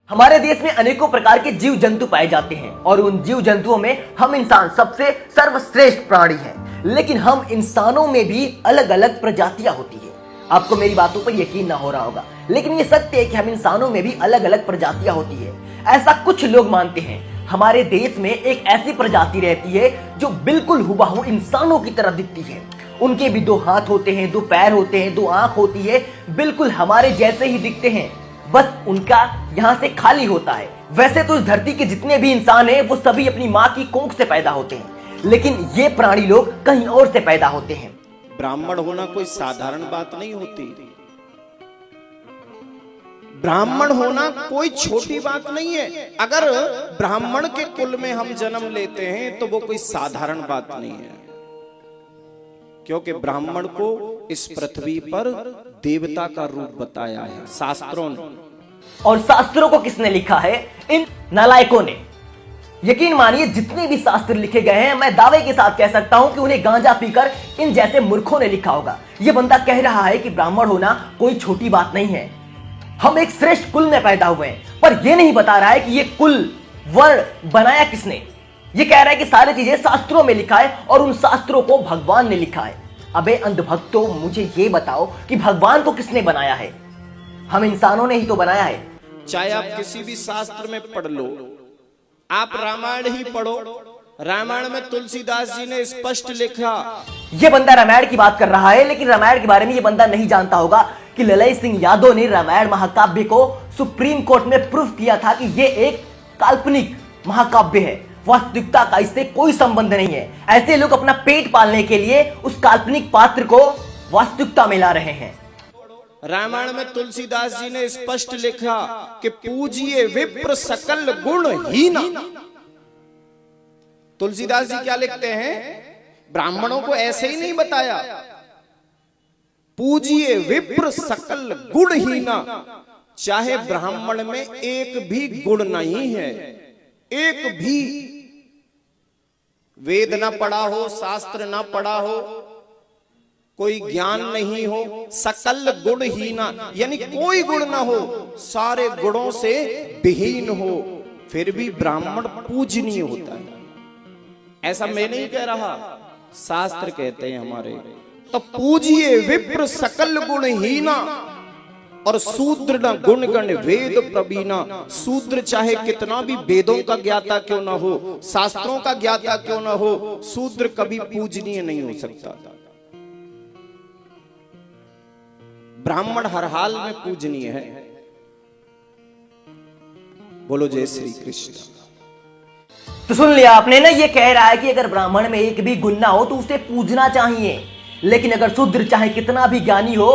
हमारे देश में अनेकों प्रकार के जीव जंतु पाए जाते हैं और उन जीव जंतुओं में हम इंसान सबसे सर्वश्रेष्ठ प्राणी हैं। लेकिन हम इंसानों में भी अलग अलग प्रजातियां होती है। आपको मेरी बातों पर यकीन ना हो रहा होगा, लेकिन ये सत्य है कि हम इंसानों में भी अलग अलग प्रजातियां होती है। ऐसा कुछ लोग मानते हैं। हमारे देश में एक ऐसी प्रजाति रहती है जो बिल्कुल हुबहू इंसानों की तरह दिखती है। उनके भी दो हाथ होते हैं, दो पैर होते हैं, दो आंख होती है, बिल्कुल हमारे जैसे ही दिखते हैं, बस उनका यहाँ से खाली होता है। वैसे तो इस धरती के जितने भी इंसान हैं वो सभी अपनी माँ की कोख से पैदा होते हैं, लेकिन ये प्राणी लोग कहीं और से पैदा होते हैं। ब्राह्मण होना कोई साधारण बात नहीं होती। ब्राह्मण होना कोई छोटी बात नहीं है। अगर ब्राह्मण के कुल में हम जन्म लेते हैं तो वो कोई साधारण बात नहीं है, क्योंकि ब्राह्मण को इस पृथ्वी पर देवता का रूप बताया है शास्त्रों ने। और शास्त्रों को किसने लिखा है? इन नालायकों ने। यकीन मानिए जितने भी शास्त्र लिखे गए हैं, मैं दावे के साथ कह सकता हूं कि उन्हें गांजा पीकर इन जैसे मूर्खों ने लिखा होगा। यह बंदा कह रहा है कि ब्राह्मण होना कोई छोटी बात नहीं है, हम एक श्रेष्ठ कुल में पैदा हुए हैं, पर यह नहीं बता रहा है कि यह कुल वर्ण बनाया किसने। ये कह रहा है कि सारी चीजें शास्त्रों में लिखा है और उन शास्त्रों को भगवान ने लिखा है। अबे अंधभक्तों, मुझे ये बताओ कि भगवान को किसने बनाया है? हम इंसानों ने ही तो बनाया है। चाहे आप किसी भी शास्त्र में पढ़ लो, आप रामायण ही पढ़ो, रामायण में तुलसीदास जी ने स्पष्ट लिखा। ये बंदा रामायण की बात कर रहा है, लेकिन रामायण के बारे में ये बंदा नहीं जानता होगा कि ललई सिंह यादव ने रामायण महाकाव्य को सुप्रीम कोर्ट में प्रूफ किया था कि ये एक काल्पनिक महाकाव्य है, वास्तविकता का इससे कोई संबंध नहीं है। ऐसे लोग अपना पेट पालने के लिए उस काल्पनिक पात्र को वास्तविकता में ला रहे हैं। रामायण में तुलसीदास जी ने स्पष्ट लिखा कि पूजिए विप्र सकल गुण हीना। तुलसीदास जी क्या लिखते हैं? ब्राह्मणों को ऐसे ही नहीं बताया, पूजिए विप्र सकल गुण हीना। चाहे ब्राह्मण में एक भी गुण नहीं है, एक भी वेद ना पढ़ा हो, शास्त्र ना पढ़ा हो, कोई ज्ञान नहीं हो, सकल गुण हीना यानी कोई गुण ना हो, सारे गुणों से विहीन हो, फिर भी ब्राह्मण पूजनीय होता है। ऐसा मैं नहीं कह रहा, शास्त्र कहते हैं हमारे। तो पूजिए विप्र सकल गुण हीना और शूद्र न गुण गण वेद प्रवीणा। शूद्र चाहे कितना भी वेदों का ज्ञाता क्यों ना हो, शास्त्रों का ज्ञाता क्यों ना हो, शूद्र कभी पूजनीय नहीं हो सकता। ब्राह्मण हर हाल में पूजनीय है। बोलो जय श्री कृष्ण। तो सुन लिया आपने ना, ये कह रहा है कि अगर ब्राह्मण में एक भी गुण ना हो तो उसे पूजना चाहिए, लेकिन अगर शूद्र चाहे कितना भी ज्ञानी हो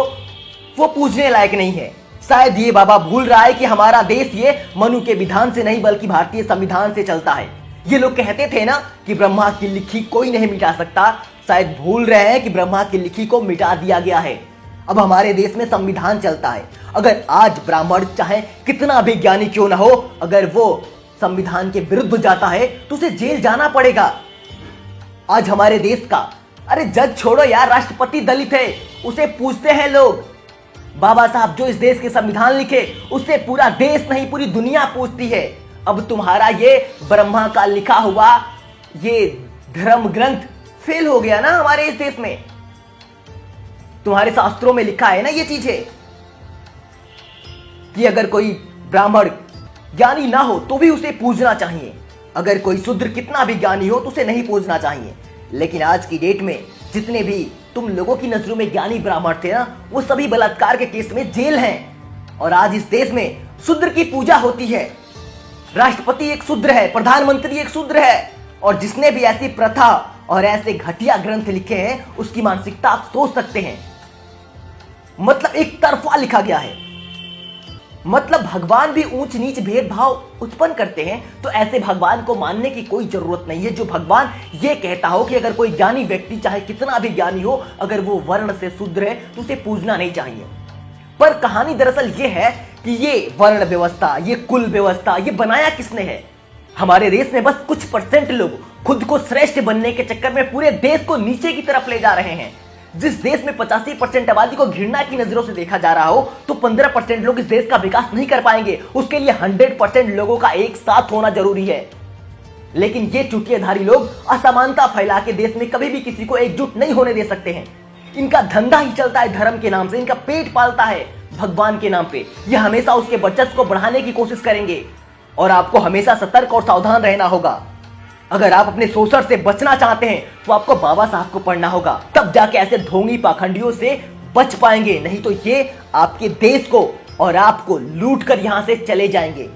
वो पूजने लायक नहीं है। शायद ये बाबा भूल रहा है कि हमारा देश ये मनु के विधान से नहीं बल्कि भारतीय संविधान से चलता है। ये लोग कहते थे ना कि ब्रह्मा की लिखी कोई नहीं मिटा सकता, शायद भूल रहे हैं कि ब्रह्मा की लिखी को मिटा दिया गया है। अब हमारे देश में संविधान चलता है। अगर आज ब्राह्मण चाहे कितना भी ज्ञानी क्यों ना हो, अगर वो संविधान के विरुद्ध जाता है तो उसे जेल जाना पड़ेगा। आज हमारे देश का, अरे जज छोड़ो यार, राष्ट्रपति दलित है, उसे पूछते हैं लोग। बाबा साहब जो इस देश के संविधान लिखे उससे पूरा देश नहीं पूरी दुनिया पूछती है। अब तुम्हारा ये ब्रह्मा का लिखा हुआ ये धर्म ग्रंथ फेल हो गया ना हमारे इस देश में। तुम्हारे शास्त्रों में लिखा है ना ये चीजें कि अगर कोई ब्राह्मण ज्ञानी ना हो तो भी उसे पूजना चाहिए, अगर कोई शूद्र कितना भी ज्ञानी हो तो उसे नहीं पूजना चाहिए। लेकिन आज की डेट में जितने भी तुम लोगों की नजरों में ज्ञानी ब्राह्मण थे ना, वो सभी बलात्कार के केस में जेल हैं। और आज इस देश में शूद्र की पूजा होती है। राष्ट्रपति एक शूद्र है, प्रधानमंत्री एक शूद्र है, और जिसने भी ऐसी प्रथा और ऐसे घटिया ग्रंथ लिखे हैं उसकी मानसिकता आप सोच सकते हैं। मतलब एक तरफा लिखा गया है। मतलब भगवान भी ऊंच नीच भेदभाव उत्पन्न करते हैं, तो ऐसे भगवान को मानने की कोई जरूरत नहीं है जो भगवान ये कहता हो कि अगर कोई ज्ञानी व्यक्ति चाहे कितना भी ज्ञानी हो, अगर वो वर्ण से शूद्र है तो उसे पूजना नहीं चाहिए। पर कहानी दरअसल ये है कि ये वर्ण व्यवस्था, ये कुल व्यवस्था, ये बनाया किसने है? हमारे देश में बस कुछ % लोग खुद को श्रेष्ठ बनने के चक्कर में पूरे देश को नीचे की तरफ ले जा रहे हैं। जिस देश में 85% आबादी को घृणा की नजरों से देखा जा रहा हो, तो 15% लोग इस देश का विकास नहीं कर पाएंगे। उसके लिए 100% लोगों का एक साथ होना जरूरी है। लेकिन ये चुटियाधारी लोग असमानता फैला के देश में कभी भी किसी को एकजुट नहीं होने दे सकते हैं। इनका धंधा ही चलता है धर्म के नाम से, इनका पेट पालता है भगवान के नाम पे। ये हमेशा उसके वर्चस्व को बढ़ाने की कोशिश करेंगे और आपको हमेशा सतर्क और सावधान रहना होगा। अगर आप अपने शोषण से बचना चाहते हैं तो आपको बाबा साहब को पढ़ना होगा, तब जाके ऐसे ढोंगी पाखंडियों से बच पाएंगे। नहीं तो ये आपके देश को और आपको लूट कर यहां से चले जाएंगे।